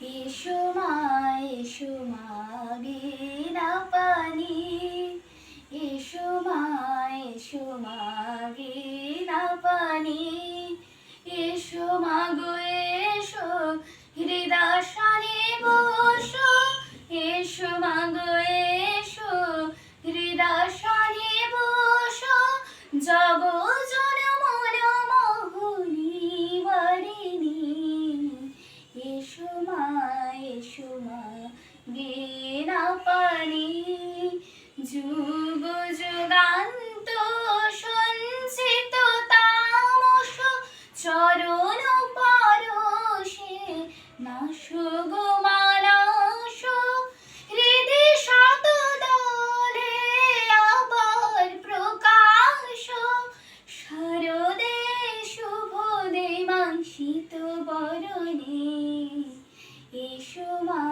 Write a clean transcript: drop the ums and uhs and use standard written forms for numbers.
এসো মা এসো মা বীণা পানি, এসো মা এসো মা বীণা পানি, এসো মা গো এসো হৃদয় বসো, এসো মা গো এসো হৃদয় বসো, জগ জন মন মোহনী বারিণী, এসো মা বীণা পানি, যুগ যুগান্ত সঞ্চিত তামস চরণ পরশে নাশগ মানস, হৃদি শত দলে আবার প্রকাশ, শারদে শুভদে মাংসিত বরণে, এসো মা